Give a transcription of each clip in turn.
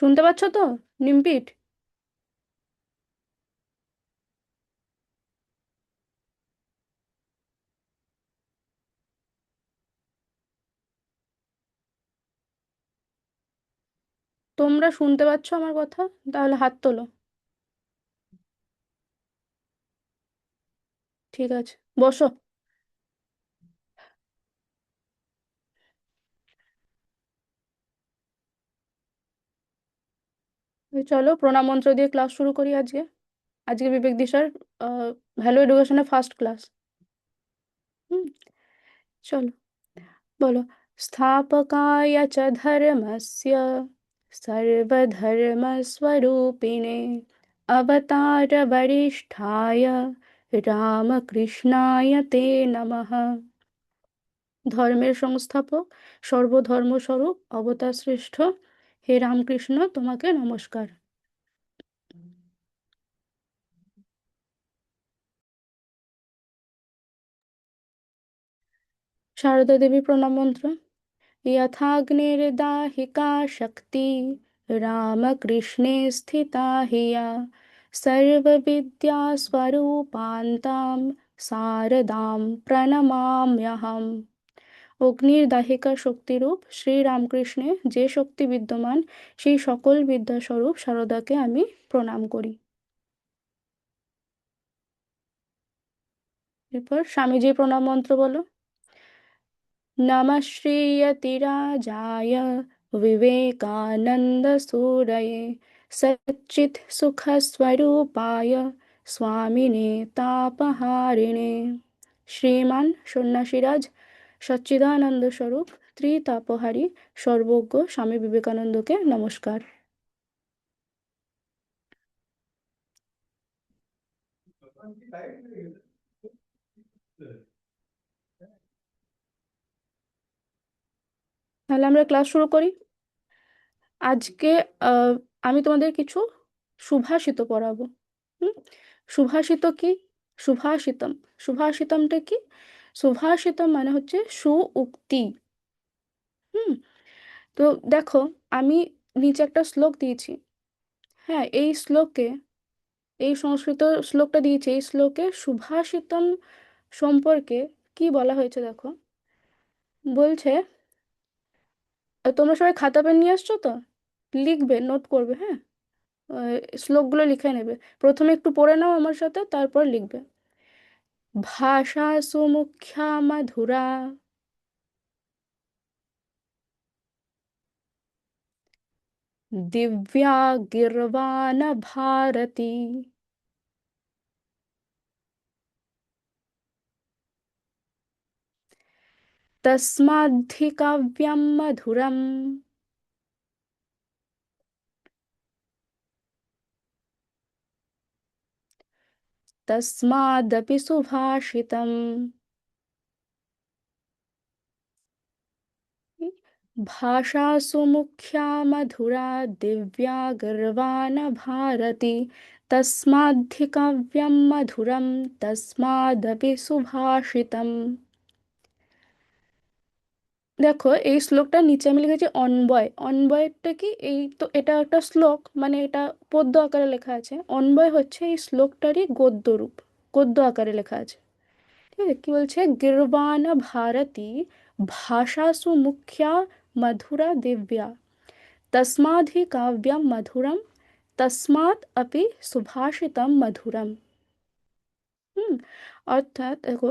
শুনতে পাচ্ছ তো, নিমপিট? তোমরা শুনতে পাচ্ছ আমার কথা? তাহলে হাত তোলো। ঠিক আছে, বসো। এই চলো প্রণাম মন্ত্র দিয়ে ক্লাস শুরু করি আজকে। আজকে বিবেক দিশার ভ্যালু এডুকেশনের ফার্স্ট ক্লাস। হুম। চলো, বলো। স্থাপকায় চ ধর্মস্য সর্বধর্মস্বরূপিণে অবতার বরিষ্ঠায় রামকৃষ্ণায় তে নমঃ। ধর্মের সংস্থাপক, সর্বধর্মস্বরূপ, অবতার শ্রেষ্ঠ হে রামকৃষ্ণ, তোমাকে নমস্কার। সারদা দেবী প্রণাম মন্ত্র। यथाग्निर्दाहिका शक्ति रामकृष्णे स्थिता हिया सर्वविद्यास्वरूपान्तां शारदां প্রণমাম্যহম। অগ্নির দাহিকা শক্তিরূপ শ্রী রামকৃষ্ণে যে শক্তি বিদ্যমান, সেই সকল বিদ্যাস্বরূপ সারদাকে আমি প্রণাম করি। এরপর স্বামীজি প্রণাম মন্ত্র বলো। नमः श्रीयतिराजाय विवेकानन्दसूरये सच्चित्सुखस्वरूपाय स्वामिने तापहारिणे। শ্রীমান সন্ন্যাসীরাজ সচ্চিদানন্দ স্বরূপ ত্রিতাপহারী সর্বজ্ঞ স্বামী বিবেকানন্দকে নমস্কার। তাহলে আমরা ক্লাস শুরু করি। আজকে আহ, আমি তোমাদের কিছু সুভাষিত পড়াবো। হুম। সুভাষিত কি? সুভাষিতম। সুভাষিতমটা কি? সুভাষিতম মানে হচ্ছে সু উক্তি। হুম। তো দেখো, আমি নিচে একটা শ্লোক দিয়েছি। হ্যাঁ, এই শ্লোকে, এই সংস্কৃত শ্লোকটা দিয়েছি, এই শ্লোকে সুভাষিতম সম্পর্কে কি বলা হয়েছে দেখো। বলছে, তোমরা সবাই খাতা পেন নিয়ে আসছো তো? লিখবে, নোট করবে, হ্যাঁ। শ্লোকগুলো লিখে নেবে। প্রথমে একটু পড়ে নাও আমার সাথে, তারপর লিখবে। ভাষা সুমুখ্যা মধুরা दिव्या गीर्वाण भारती तस्माद्धि मधुरम तस्मादपि सुभाषितम्। भाषा सुमुख्या मधुरा दिव्या गीर्वाण भारती तस्माद्धि मधुरम तस्मादपि सुभाषितम्। দেখো, এই শ্লোকটার নিচে আমি লিখেছি অন্বয়। অন্বয়টা কি? এই তো এটা একটা শ্লোক, মানে এটা পদ্য আকারে লেখা আছে। অন্বয় হচ্ছে এই শ্লোকটারই গদ্য রূপ, গদ্য আকারে লেখা আছে। ঠিক আছে, কি বলছে? গীর্বাণ ভারতী ভাষাসু মুখ্যা মধুরা দিব্যা তস্মাধি কাব্যম মধুরম তস্মাৎ আপি সুভাষিতম মধুরম। হুম। অর্থাৎ দেখো,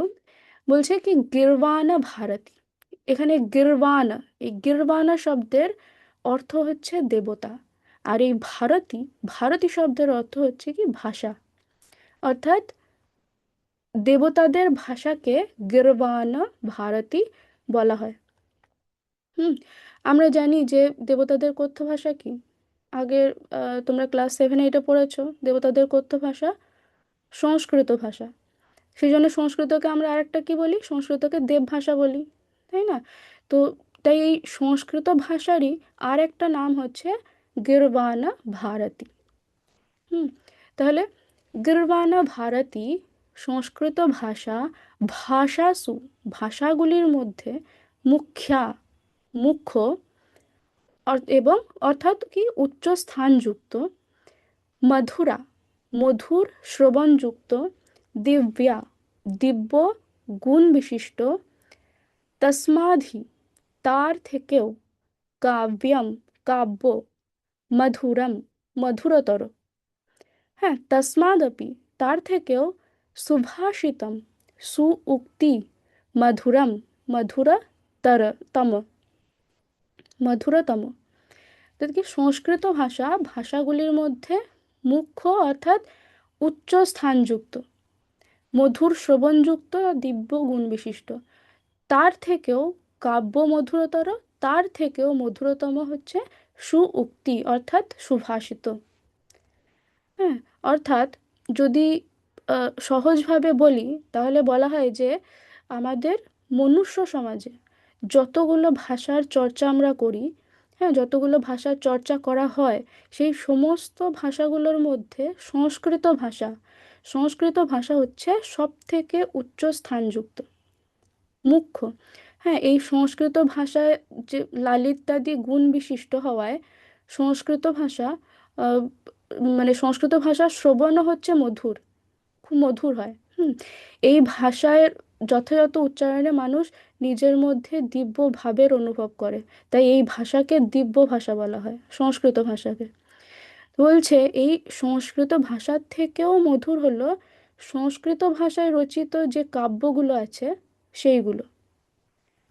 বলছে কি গিরবানা ভারতী। এখানে গিরবানা, এই গিরবানা শব্দের অর্থ হচ্ছে দেবতা। আর এই ভারতী, ভারতী শব্দের অর্থ হচ্ছে কি ভাষা। অর্থাৎ দেবতাদের ভাষাকে গিরবানা ভারতী বলা হয়। হুম। আমরা জানি যে দেবতাদের কথ্য ভাষা কি। আগের তোমরা ক্লাস 7-8 পড়েছো দেবতাদের কথ্য ভাষা সংস্কৃত ভাষা। সেই জন্য সংস্কৃতকে আমরা আরেকটা কি বলি? সংস্কৃতকে দেব ভাষা বলি, তাই না? তো তাই এই সংস্কৃত ভাষারই আর একটা নাম হচ্ছে গিরবানা ভারতী। হুম। তাহলে গিরবানা ভারতী সংস্কৃত ভাষা ভাষাসু, ভাষাগুলির মধ্যে মুখ্যা, মুখ্য, এবং অর্থাৎ কি উচ্চ স্থানযুক্ত, মধুরা মধুর শ্রবণযুক্ত, দিব্যা দিব্য গুণ বিশিষ্ট, তস্মাধি তার থেকেও, কাব্যম কাব্য, মধুরম মধুরতর, হ্যাঁ তস্মাদপি তার থেকেও, সুভাষিতম সুউক্তি, মধুরম মধুরতর তম মধুরতম। অর্থাৎ কি সংস্কৃত ভাষা ভাষাগুলির মধ্যে মুখ্য অর্থাৎ উচ্চ স্থানযুক্ত, মধুর শ্রবণযুক্ত, দিব্য গুণ বিশিষ্ট, তার থেকেও কাব্য মধুরতর, তার থেকেও মধুরতম হচ্ছে সুউক্তি অর্থাৎ সুভাষিত। হ্যাঁ, অর্থাৎ যদি সহজভাবে বলি তাহলে বলা হয় যে আমাদের মনুষ্য সমাজে যতগুলো ভাষার চর্চা আমরা করি, হ্যাঁ যতগুলো ভাষার চর্চা করা হয়, সেই সমস্ত ভাষাগুলোর মধ্যে সংস্কৃত ভাষা হচ্ছে সব থেকে উচ্চ স্থানযুক্ত, মুখ্য। হ্যাঁ, এই সংস্কৃত ভাষায় যে লালিত্যাদি গুণ বিশিষ্ট হওয়ায় সংস্কৃত ভাষা আহ, মানে সংস্কৃত ভাষার শ্রবণও হচ্ছে মধুর, খুব মধুর হয়। এই ভাষায় যথাযথ উচ্চারণে মানুষ নিজের মধ্যে দিব্য ভাবের অনুভব করে, তাই এই ভাষাকে দিব্য ভাষা বলা হয়, সংস্কৃত ভাষাকে। বলছে এই সংস্কৃত ভাষার থেকেও মধুর হলো সংস্কৃত ভাষায় রচিত যে কাব্যগুলো আছে সেইগুলো।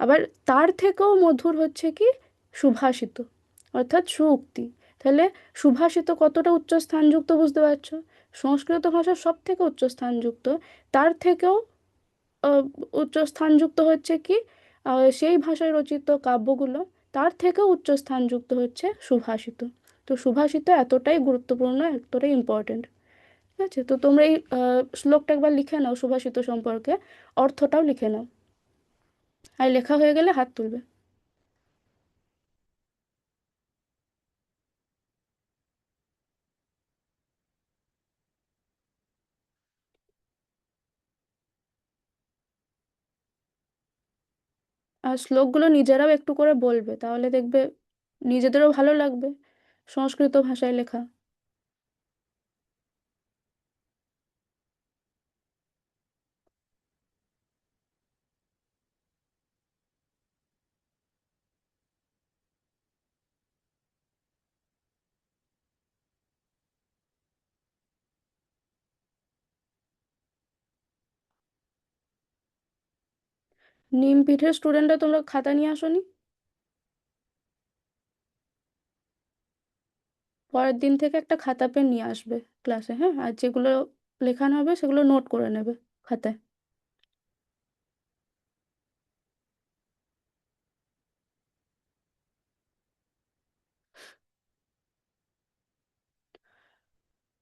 আবার তার থেকেও মধুর হচ্ছে কি সুভাষিত অর্থাৎ সুউক্তি। তাহলে সুভাষিত কতটা উচ্চ স্থানযুক্ত বুঝতে পারছো? সংস্কৃত ভাষা সব থেকে উচ্চ স্থানযুক্ত, তার থেকেও আহ, উচ্চ স্থানযুক্ত হচ্ছে কি সেই ভাষায় রচিত কাব্যগুলো, তার থেকেও উচ্চ স্থানযুক্ত হচ্ছে সুভাষিত। তো সুভাষিত এতটাই গুরুত্বপূর্ণ, এতটাই ইম্পর্টেন্ট। ঠিক আছে, তো তোমরা এই শ্লোকটা একবার লিখে নাও সুভাষিত সম্পর্কে, অর্থটাও লিখে নাও, আর লেখা হয়ে গেলে হাত তুলবে। আর শ্লোকগুলো নিজেরাও একটু করে বলবে, তাহলে দেখবে নিজেদেরও ভালো লাগবে, সংস্কৃত ভাষায় লেখা। নিম পিঠের স্টুডেন্টরা তোমরা খাতা নিয়ে আসোনি? পরের দিন থেকে একটা খাতা পেন নিয়ে আসবে ক্লাসে, হ্যাঁ, আর যেগুলো লেখানো হবে সেগুলো নোট করে নেবে খাতায়।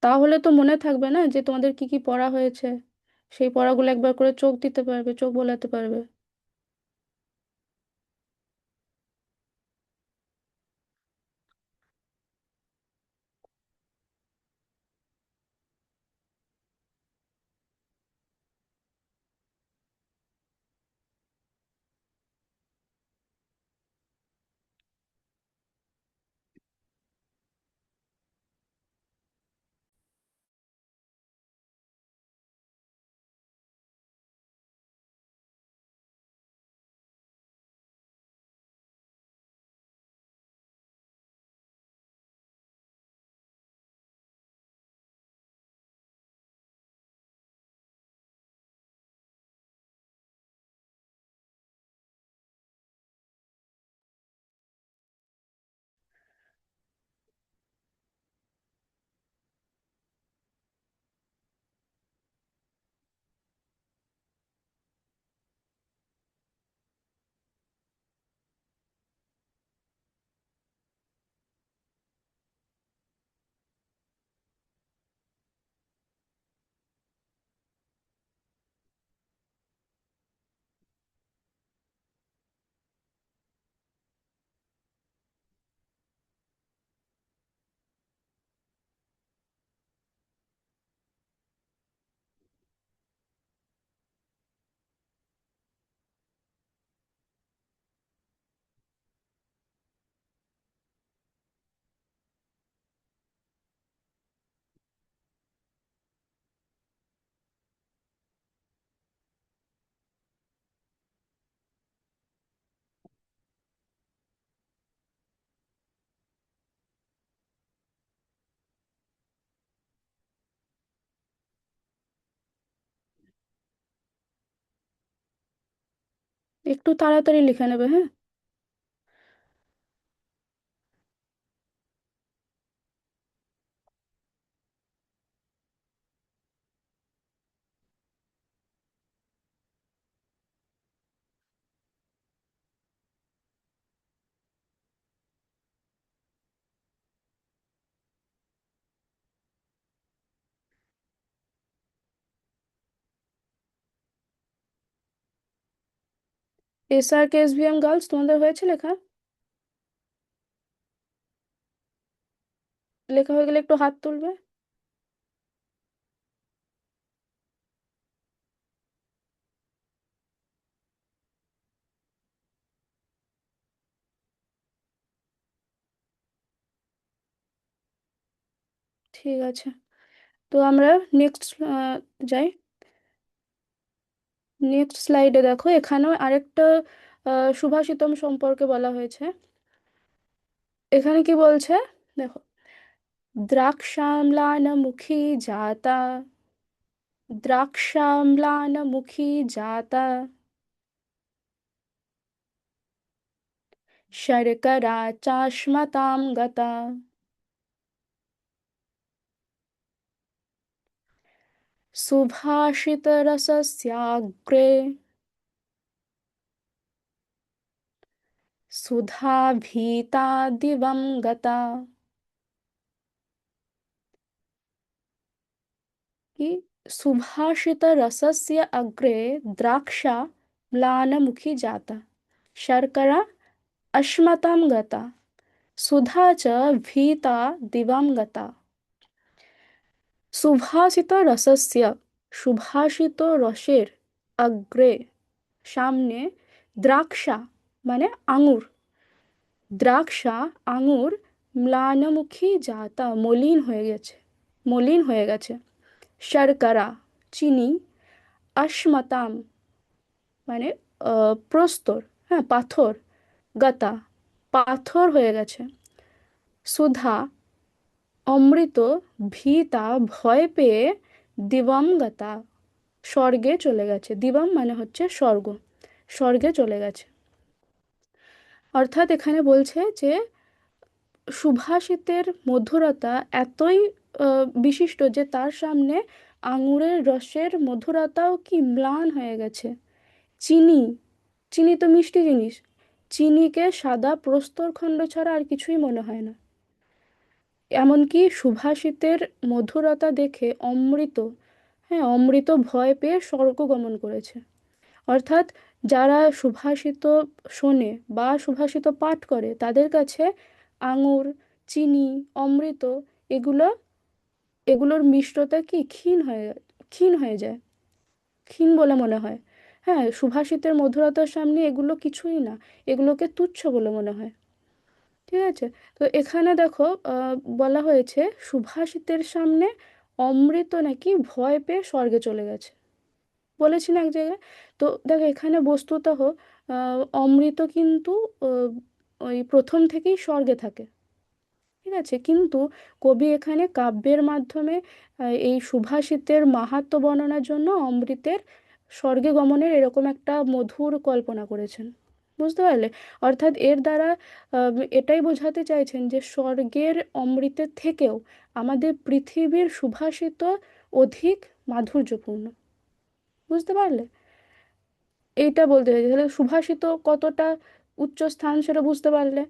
তাহলে তো মনে থাকবে না যে তোমাদের কি কি পড়া হয়েছে, সেই পড়াগুলো একবার করে চোখ দিতে পারবে, চোখ বোলাতে পারবে। একটু তাড়াতাড়ি লিখে নেবে, হ্যাঁ। S R K S V M girls তোমাদের হয়েছে লেখা? লেখা হয়ে গেলে একটু হাত তুলবে। ঠিক আছে, তো আমরা নেক্সট যাই। নেক্সট স্লাইডে দেখো, এখানেও আরেকটা সুভাষিতম সম্পর্কে বলা হয়েছে। এখানে কি বলছে দেখো, দ্রাক্ষাম্লানমুখী জাতা, দ্রাক্ষাম্লানমুখী জাতা, শর্করা চাষ্মতাম গতা, সুভাষিতরসস্যাগ্রে सुधाभीता दिवं गता। कि सुभाषित रसस्य अग्रे द्राक्षा म्लानमुखी जाता, शर्करा अश्मतां गता, सुधा च भीता दिवं गता। সুভাষিত রসস্য, সুভাষিত রসের, অগ্রে সামনে, দ্রাক্ষা মানে আঙুর, দ্রাক্ষা আঙুর, ম্লানমুখী জাতা মলিন হয়ে গেছে, মলিন হয়ে গেছে। শর্করা চিনি, অশ্মতাম মানে প্রস্তর, হ্যাঁ পাথর, গতা পাথর হয়ে গেছে। সুধা অমৃত, ভীতা ভয় পেয়ে, দিবম গতা স্বর্গে চলে গেছে। দিবম মানে হচ্ছে স্বর্গ, স্বর্গে চলে গেছে। অর্থাৎ এখানে বলছে যে সুভাষিতের মধুরতা এতই বিশিষ্ট যে তার সামনে আঙুরের রসের মধুরতাও কি ম্লান হয়ে গেছে। চিনি, চিনি তো মিষ্টি জিনিস, চিনিকে সাদা প্রস্তরখণ্ড ছাড়া আর কিছুই মনে হয় না। এমনকি সুভাষিতের মধুরতা দেখে অমৃত, হ্যাঁ অমৃত ভয় পেয়ে স্বর্গ গমন করেছে। অর্থাৎ যারা সুভাষিত শোনে বা সুভাষিত পাঠ করে তাদের কাছে আঙুর, চিনি, অমৃত এগুলো, এগুলোর মিষ্টতা কি ক্ষীণ হয়ে যায়, ক্ষীণ বলে মনে হয়। হ্যাঁ, সুভাষিতের মধুরতার সামনে এগুলো কিছুই না, এগুলোকে তুচ্ছ বলে মনে হয়। ঠিক আছে, তো এখানে দেখো বলা হয়েছে সুভাষিতের সামনে অমৃত নাকি ভয় পেয়ে স্বর্গে চলে গেছে, বলেছি না এক জায়গায়। তো দেখো এখানে বস্তুত অমৃত কিন্তু আহ, ওই প্রথম থেকেই স্বর্গে থাকে। ঠিক আছে, কিন্তু কবি এখানে কাব্যের মাধ্যমে এই সুভাষিতের মাহাত্ম্য বর্ণনার জন্য অমৃতের স্বর্গে গমনের এরকম একটা মধুর কল্পনা করেছেন। বুঝতে পারলে? অর্থাৎ এর দ্বারা এটাই বোঝাতে চাইছেন যে স্বর্গের অমৃতের থেকেও আমাদের পৃথিবীর সুভাষিত অধিক মাধুর্যপূর্ণ। বুঝতে পারলে? এইটা বলতে চাইছি, তাহলে সুভাষিত কতটা উচ্চ স্থান সেটা বুঝতে পারলে।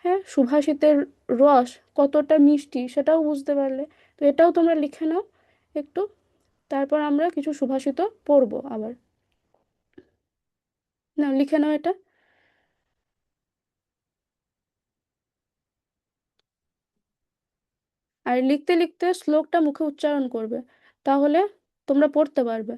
হ্যাঁ, সুভাষিতের রস কতটা মিষ্টি সেটাও বুঝতে পারলে। তো এটাও তোমরা লিখে নাও একটু, তারপর আমরা কিছু সুভাষিত পড়বো আবার। না, লিখে নাও এটা। আর লিখতে লিখতে শ্লোকটা মুখে উচ্চারণ করবে, তাহলে তোমরা পড়তে পারবে।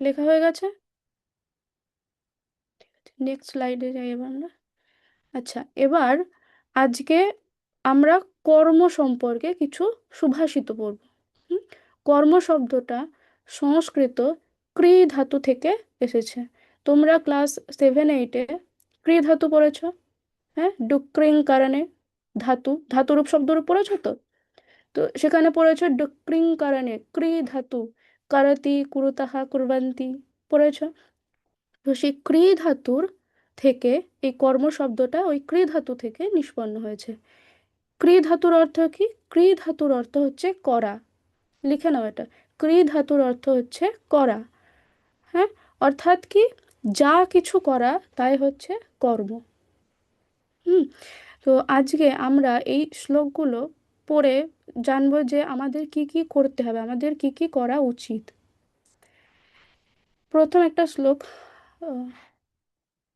লেখা হয়ে গেছে? নেক্সট স্লাইডে যাই এবার আমরা। আচ্ছা, এবার আজকে আমরা কর্ম সম্পর্কে কিছু সুভাষিত পড়ব। হুম? কর্ম শব্দটা সংস্কৃত ক্রি ধাতু থেকে এসেছে। তোমরা ক্লাস 7-8-এ ক্রি ধাতু পড়েছো। হ্যাঁ, ডুক্রিং কারণে ধাতু, ধাতুরূপ শব্দরূপ পড়েছো তো? তো সেখানে পড়েছো ডুক্রিং কারণে ক্রি ধাতু, করতি কুরুতাহা কুর্বন্তি, পড়েছো। তো সেই ক্রি ধাতুর থেকে এই কর্ম শব্দটা ওই ক্রি ধাতু থেকে নিষ্পন্ন হয়েছে। ক্রি ধাতুর অর্থ কি? ক্রি ধাতুর অর্থ হচ্ছে করা। লিখে নাও এটা। ক্রি ধাতুর অর্থ হচ্ছে করা। হ্যাঁ, অর্থাৎ কি, যা কিছু করা তাই হচ্ছে কর্ম। হুম। তো আজকে আমরা এই শ্লোকগুলো পড়ে জানবো যে আমাদের কি কি করতে হবে, আমাদের কি কি করা উচিত। প্রথম একটা শ্লোক আহ,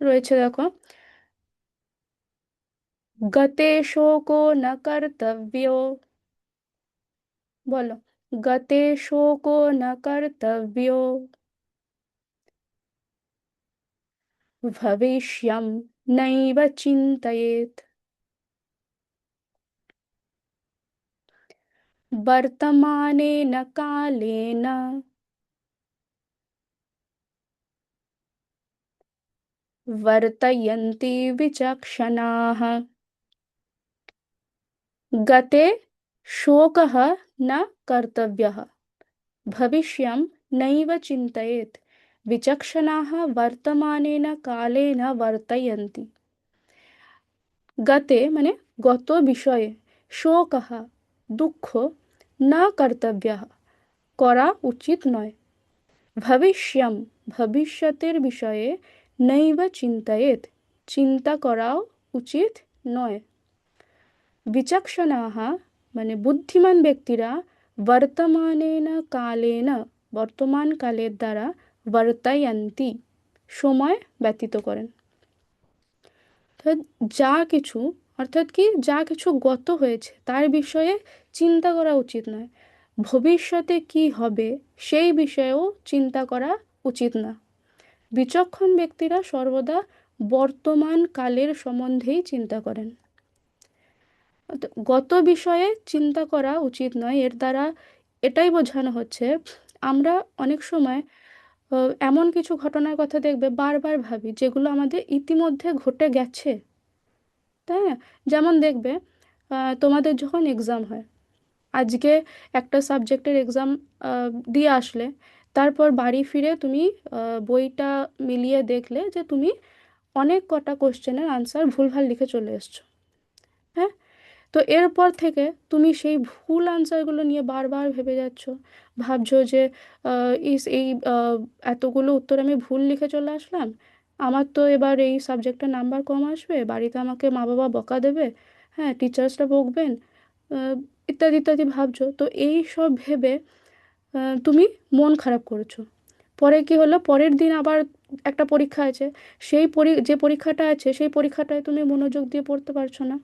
রয়েছে, দেখো। গতে শোকো ন কর্তব্যো, বলো। গতে শোকো ন কর্তব্যো, ভবিষ্যম নৈব চিন্তয়েत्, वर्तमानेन कालेन वर्तयन्ति विचक्षणाः। गते शोकः न कर्तव्यः, भविष्यं नैव चिन्तयेत्, विचक्षणाः वर्तमानेन कालेन वर्तयन्ति। গতে মানে গত বিষয়ে, শোকः দুঃখ, না কর্তব্যः করা উচিত নয়, ভবিষ্যম ভবিষ্যতের বিষয়ে, নৈব চিন্তয়েত চিন্তা করাও উচিত নয়, বিচক্ষণাः মানে বুদ্ধিমান ব্যক্তিরা, বর্তমানেন কালেন বর্তমান কালের দ্বারা, বর্তয়ন্তি সময় ব্যতীত করেন। অর্থাৎ যা কিছু, অর্থাৎ কি, যা কিছু গত হয়েছে তার বিষয়ে চিন্তা করা উচিত নয়, ভবিষ্যতে কি হবে সেই বিষয়েও চিন্তা করা উচিত না। বিচক্ষণ ব্যক্তিরা সর্বদা বর্তমান কালের সম্বন্ধেই চিন্তা করেন। অর্থাৎ গত বিষয়ে চিন্তা করা উচিত নয়, এর দ্বারা এটাই বোঝানো হচ্ছে আমরা অনেক সময় এমন কিছু ঘটনার কথা দেখবে বারবার ভাবি যেগুলো আমাদের ইতিমধ্যে ঘটে গেছে, তাই না? যেমন দেখবে তোমাদের যখন এক্সাম হয়, আজকে একটা সাবজেক্টের এক্সাম দিয়ে আসলে, তারপর বাড়ি ফিরে তুমি বইটা মিলিয়ে দেখলে যে তুমি অনেক কটা কোশ্চেনের আনসার ভুলভাল লিখে চলে এসছো। হ্যাঁ, তো এরপর থেকে তুমি সেই ভুল আনসারগুলো নিয়ে বারবার ভেবে যাচ্ছ, ভাবছো যে এই এতগুলো উত্তর আমি ভুল লিখে চলে আসলাম, আমার তো এবার এই সাবজেক্টের নাম্বার কম আসবে, বাড়িতে আমাকে মা বাবা বকা দেবে, হ্যাঁ টিচার্সরা বকবেন, আহ, ইত্যাদি ইত্যাদি ভাবছো। তো এই সব ভেবে তুমি মন খারাপ করেছো। পরে কি হলো, পরের দিন আবার একটা পরীক্ষা আছে, সেই যে পরীক্ষাটা আছে সেই পরীক্ষাটায় তুমি মনোযোগ দিয়ে পড়তে পারছো না।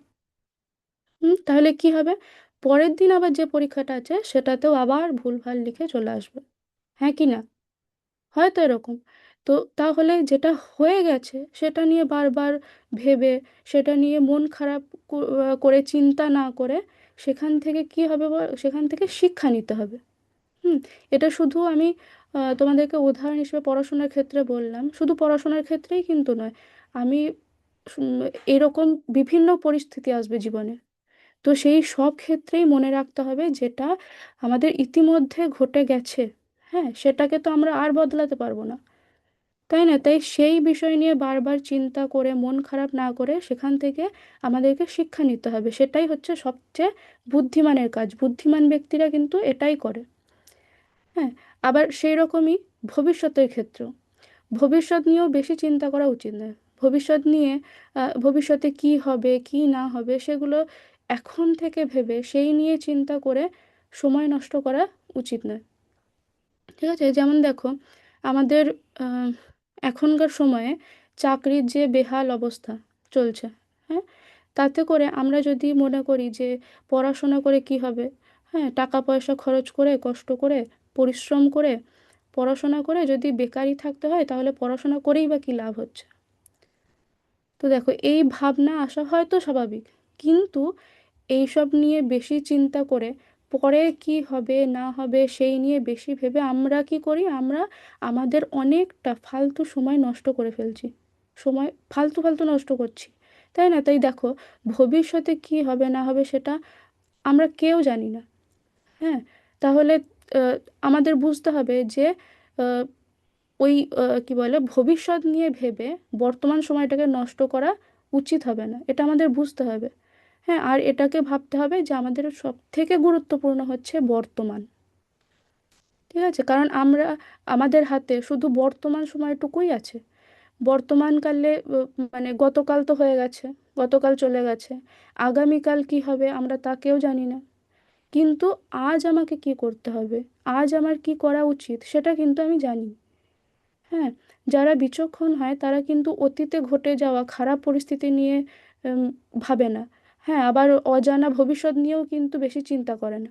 তাহলে কি হবে, পরের দিন আবার যে পরীক্ষাটা আছে সেটাতেও আবার ভুলভাল লিখে চলে আসবে। হ্যাঁ কি না? হয়তো এরকম। তো তাহলে যেটা হয়ে গেছে সেটা নিয়ে বারবার ভেবে, সেটা নিয়ে মন খারাপ করে চিন্তা না করে, সেখান থেকে কি হবে সেখান থেকে শিক্ষা নিতে হবে। হুম। এটা শুধু আমি তোমাদেরকে উদাহরণ হিসেবে পড়াশোনার ক্ষেত্রে বললাম, শুধু পড়াশোনার ক্ষেত্রেই কিন্তু নয়। আমি উম, এরকম বিভিন্ন পরিস্থিতি আসবে জীবনে, তো সেই সব ক্ষেত্রেই মনে রাখতে হবে যেটা আমাদের ইতিমধ্যে ঘটে গেছে, হ্যাঁ সেটাকে তো আমরা আর বদলাতে পারবো না, তাই না? তাই সেই বিষয় নিয়ে বারবার চিন্তা করে মন খারাপ না করে সেখান থেকে আমাদেরকে শিক্ষা নিতে হবে। সেটাই হচ্ছে সবচেয়ে বুদ্ধিমানের কাজ, বুদ্ধিমান ব্যক্তিরা কিন্তু এটাই করে। হ্যাঁ, আবার সেই রকমই ভবিষ্যতের ক্ষেত্রেও, ভবিষ্যৎ নিয়েও বেশি চিন্তা করা উচিত নয়। ভবিষ্যৎ নিয়ে ভবিষ্যতে কি হবে কি না হবে সেগুলো এখন থেকে ভেবে সেই নিয়ে চিন্তা করে সময় নষ্ট করা উচিত নয়। ঠিক আছে, যেমন দেখো আমাদের আহ, এখনকার সময়ে চাকরির যে বেহাল অবস্থা চলছে, হ্যাঁ, তাতে করে আমরা যদি মনে করি যে পড়াশোনা করে কি হবে, হ্যাঁ টাকা পয়সা খরচ করে কষ্ট করে পরিশ্রম করে পড়াশোনা করে যদি বেকারই থাকতে হয় তাহলে পড়াশোনা করেই বা কী লাভ হচ্ছে? তো দেখো, এই ভাবনা আসা হয়তো স্বাভাবিক, কিন্তু এইসব নিয়ে বেশি চিন্তা করে পরে কি হবে না হবে সেই নিয়ে বেশি ভেবে আমরা কি করি, আমরা আমাদের অনেকটা ফালতু সময় নষ্ট করে ফেলছি। সময় ফালতু ফালতু নষ্ট করছি, তাই না? তাই দেখো, ভবিষ্যতে কি হবে না হবে সেটা আমরা কেউ জানি না। হ্যাঁ, তাহলে আহ, আমাদের বুঝতে হবে যে আহ, ওই কি বলে, ভবিষ্যৎ নিয়ে ভেবে বর্তমান সময়টাকে নষ্ট করা উচিত হবে না, এটা আমাদের বুঝতে হবে। হ্যাঁ, আর এটাকে ভাবতে হবে যে আমাদের সব থেকে গুরুত্বপূর্ণ হচ্ছে বর্তমান। ঠিক আছে, কারণ আমরা, আমাদের হাতে শুধু বর্তমান সময়টুকুই আছে। বর্তমানকালে মানে গতকাল তো হয়ে গেছে, গতকাল চলে গেছে। আগামীকাল কি হবে আমরা তা কেউ জানি না। কিন্তু আজ আমাকে কি করতে হবে, আজ আমার কি করা উচিত সেটা কিন্তু আমি জানি। হ্যাঁ, যারা বিচক্ষণ হয় তারা কিন্তু অতীতে ঘটে যাওয়া খারাপ পরিস্থিতি নিয়ে উম, ভাবে না। হ্যাঁ, আবার অজানা ভবিষ্যৎ নিয়েও কিন্তু বেশি চিন্তা করে না।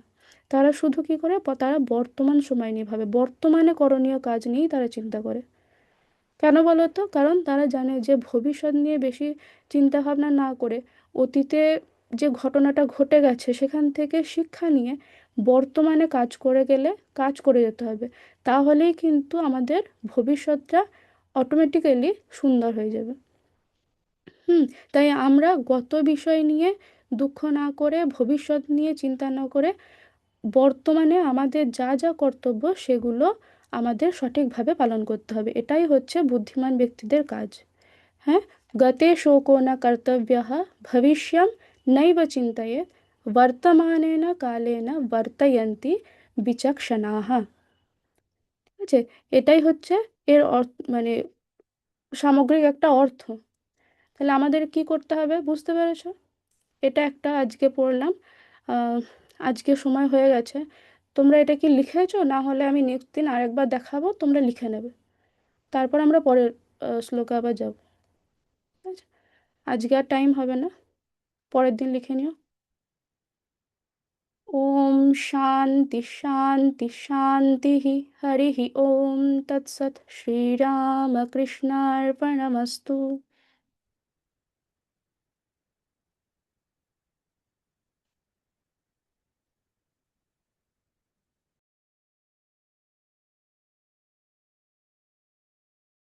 তারা শুধু কি করে, তারা বর্তমান সময় নিয়ে ভাবে, বর্তমানে করণীয় কাজ নিয়েই তারা চিন্তা করে। কেন বলো তো? কারণ তারা জানে যে ভবিষ্যৎ নিয়ে বেশি চিন্তা ভাবনা না করে অতীতে যে ঘটনাটা ঘটে গেছে সেখান থেকে শিক্ষা নিয়ে বর্তমানে কাজ করে গেলে, কাজ করে যেতে হবে। তাহলেই কিন্তু আমাদের ভবিষ্যৎটা অটোমেটিক্যালি সুন্দর হয়ে যাবে। হুম, তাই আমরা গত বিষয় নিয়ে দুঃখ না করে, ভবিষ্যৎ নিয়ে চিন্তা না করে, বর্তমানে আমাদের যা যা কর্তব্য সেগুলো আমাদের সঠিকভাবে পালন করতে হবে। এটাই হচ্ছে বুদ্ধিমান ব্যক্তিদের কাজ। হ্যাঁ, গতে শোকো ন কর্তব্যঃ ভবিষ্যং নৈব চিন্তয়েৎ বর্তমানেন কালেন বর্তয়ন্তি বিচক্ষণাঃ। ঠিক আছে, এটাই হচ্ছে এর অর্থ, মানে সামগ্রিক একটা অর্থ। তাহলে আমাদের কি করতে হবে বুঝতে পেরেছো? এটা একটা আজকে পড়লাম। আহ, আজকে সময় হয়ে গেছে। তোমরা এটা কি লিখেছো? না হলে আমি নেক্সট দিন আরেকবার দেখাবো, তোমরা লিখে নেবে। তারপর আমরা পরের শ্লোকে আবার যাব। ঠিক আছে, আজকে আর টাইম হবে না, পরের দিন লিখে নিও। ওম শান্তি শান্তি শান্তি। হরি ওম তৎসৎ। শ্রীরামকৃষ্ণার্পণমস্তু।